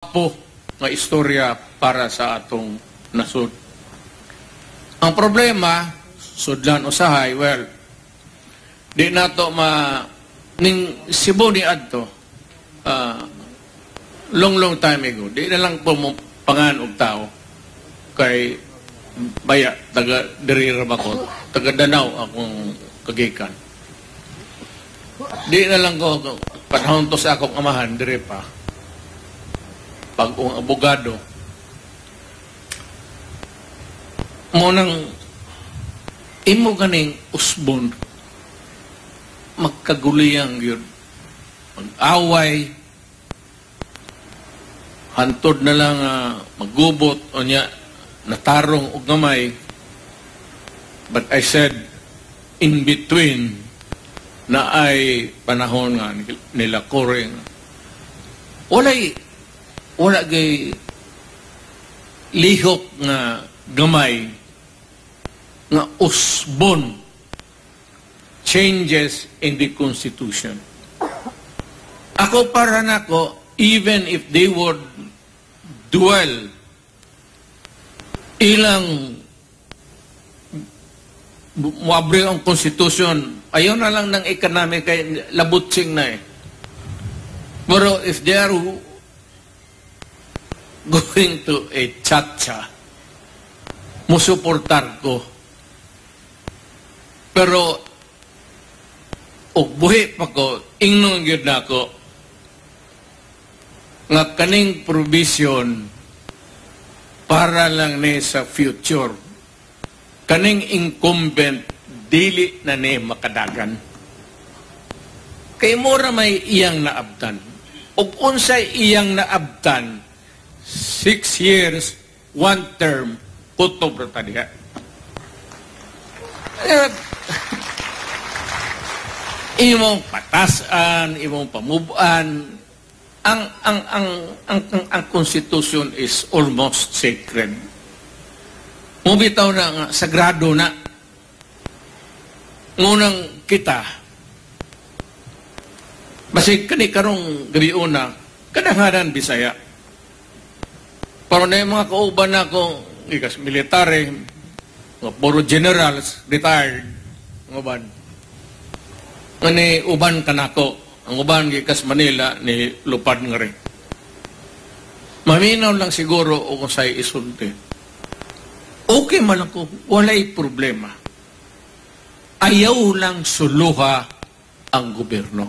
po nga istorya para sa atong nasod. Ang problema, sudlan usahay, well, di nato ning Cebu ni adto, long time ago, di na lang po pangan og tao kay baya taga diri ra ako, taga Danau akong kagikan. Di na lang ko panahon to sa akong amahan diri pa pag-ung abogado mo nang imo ganing usbon magkaguliyang yun, mag-away, hantod na lang maggubot o niya natarong og gamay. But I said in between na ay panahon nga nila Coring wala gay lihok nga gamay nga usbon changes in the Constitution. Ako para nako, even if they would duel ilang muabre ang Constitution, ayaw na lang ng economic kay labutsing na eh. Pero if they are going to a chacha, musuportar ko. Pero og buhi pa ko, ingnon gyud nako nga kaning provision para lang ni sa future. Kaning incumbent dili na ni makadagan. Kay mura may iyang naabtan. Og unsay iyang naabtan, 6 years, 1 term, kutob ra ta diha. Imong patasan, imong pamubuan, ang Constitution is almost sacred. Mubitaw na nga, sagrado na. Ngunang kita, basig kani karong gabi una, kadanghanan Bisaya. Pero na yung mga kauban na akong ikas military, mga puro generals, retired, ang uban. Ngani uban kanako, ang uban ikas Manila ni lupad nga rin. Maminaw lang siguro o kung sa'y isulti. Okay man ako, walay problema. Ayaw lang suluha ang gobyerno.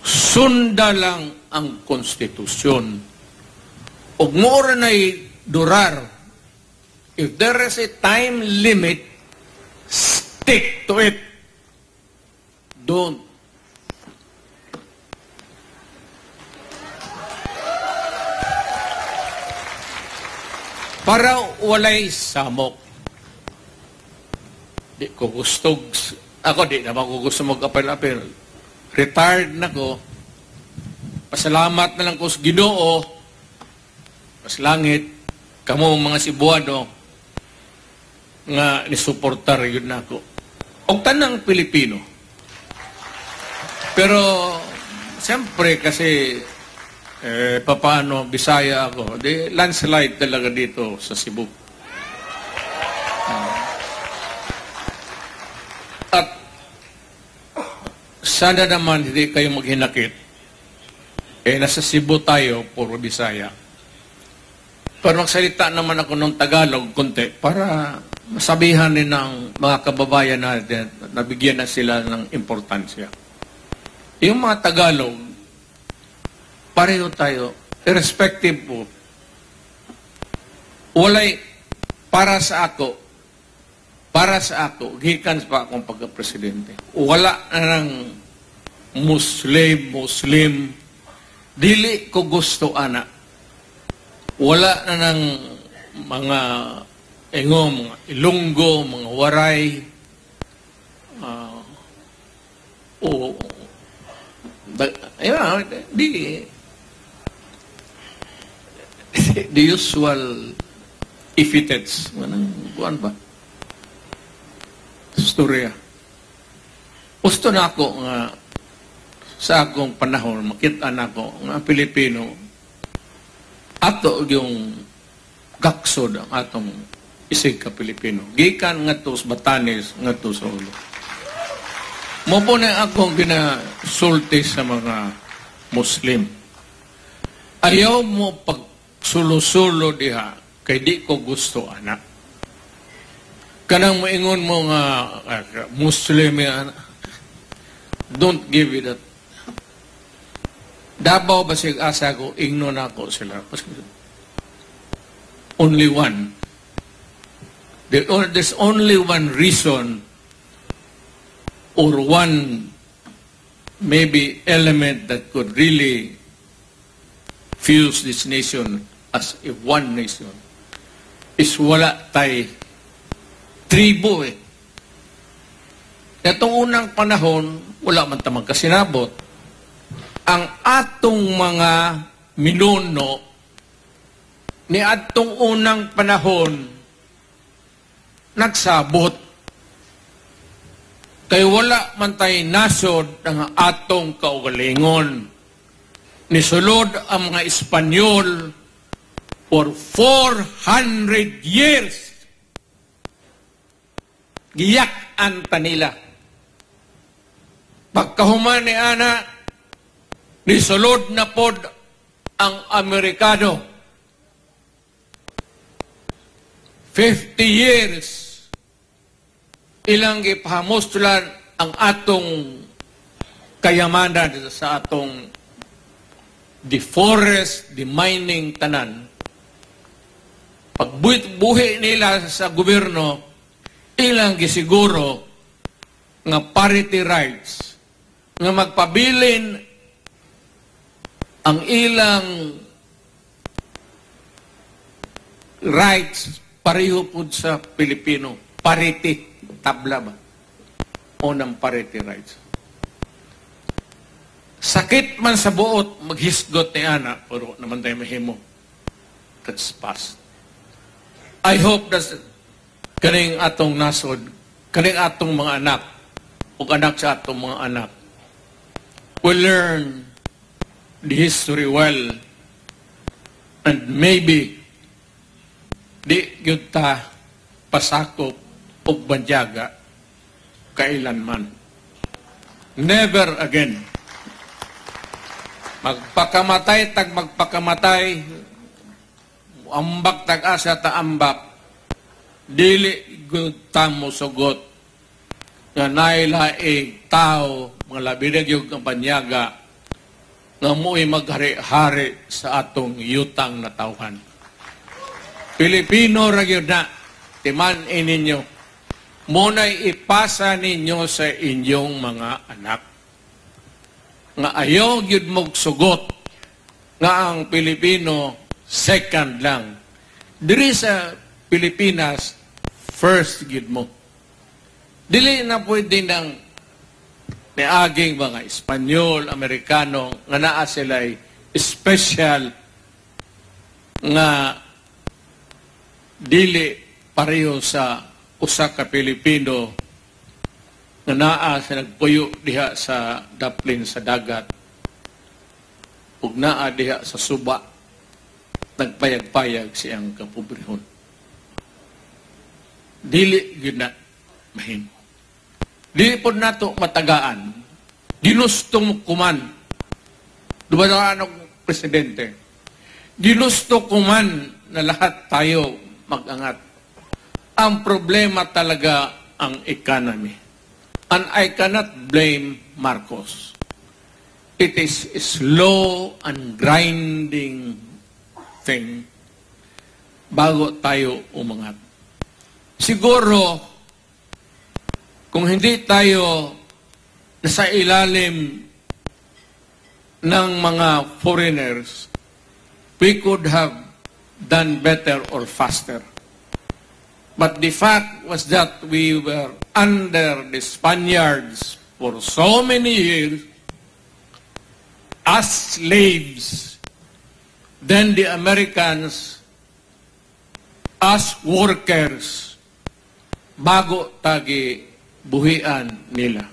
Sunda lang ang konstitusyon. Og mura na'y durar. If there is a time limit, stick to it. Don't. Para walay samok. Di ko gusto, ako di naman ko gusto mag-apel-apel. Retired na ko. Pasalamat na lang ko sa Ginoo. Pas langit, kamo mga Cebuano nga nisuportar yun na ako. O tanang Pilipino. Pero, siyempre kasi, papaano, Bisaya ako, di landslide talaga dito sa Cebu. At, sana naman hindi kayo maghinakit. Nasa Cebu tayo, puro Bisaya. Pero magsalita naman ako ng Tagalog konti para masabihan din ng mga kababayan natin na bigyan na sila ng importansya. Yung mga Tagalog, pareho tayo, irrespective po, walay para sa ako, gikan pa akong pagka-presidente. Wala na ng Muslim, dili ko gusto anak. Wala na ng mga mga Ilonggo, mga Waray, the usual epithets. Kuan ba? Storya. Gusto na ako nga sa akong panahon, makita na ako nga Pilipino ato yung gaksod ang atong isig ka Pilipino. Gikan nga to sa Batanes, nga to sa ulo. Mo po na akong ginasulti sa mga Muslim. Ayaw mo pagsulo-sulo diha, kay di ko gusto, anak. Kanang moingon mo nga Muslim, don't give it that. Dabaw basig asa ko, ingno na ako sila. Only one. There's only one reason or one maybe element that could really fuse this nation as a one nation. Is wala tay tribo eh. Itong unang panahon, wala man tamang kasinabot. Ang atong mga minuno ni atong unang panahon nagsabot. Kay wala man tay nasod ang atong kaugalingon. Nisulod ang mga Espanyol for 400 years. Giyak-an pa nila. Pagkahuman ni Ana, nisulod na pod ang Amerikano. 50 years ilang gipahamustulan ang atong kayamanan sa atong the forest, the mining tanan. Pagbuhi nila sa gobyerno, ilang gisiguro nga parity rights, nga magpabilin ang ilang rights pareho po sa Pilipino. Parity. Tabla ba? O ng parity rights. Sakit man sa buot, maghisgot ni Ana, pero naman tayo mahimo. That's past. I hope that kaning atong nasod, kaning atong mga anak, o anak sa atong mga anak, will learn the history well, and maybe di yun ta pasakop o banyaga kailanman. Never again. Magpakamatay, tag magpakamatay, ambak tag asa ta ambak, dili ta mo sugot nga nailaing tao, mga labidag yung banyaga, nga mo'y maghari-hari sa atong yutang na tauhan. Pilipino ra gyud na, timan-in ninyo, muna'y ipasa ninyo sa inyong mga anak. Nga ayaw gyud mong sugot nga ang Pilipino second lang. Diri sa Pilipinas, first gyud mo. Dili na pwede ng niaging mga Espanyol, Amerikano, nga naa sila'y special nga dili pareho sa usa ka Pilipino nga naa sa nagpuyo diha sa daplin sa dagat ug naa diha sa suba nagpayag-payag siyang kapobrehon. Dili gyud na mahimo. Dili po nato matagaan. Ginusto mo kuman. Diba na anong presidente? Ginusto kuman na lahat tayo mag-angat. Ang problema talaga ang economy. And I cannot blame Marcos. It is a slow and grinding thing bago tayo umangat. Siguro, kung hindi tayo nasa ilalim ng mga foreigners, we could have done better or faster. But the fact was that we were under the Spaniards for so many years as slaves, then the Americans as workers, bago tagi buhian nila.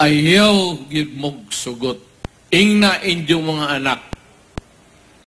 Ayaw gid mog sugot. Ingna inyong mga anak,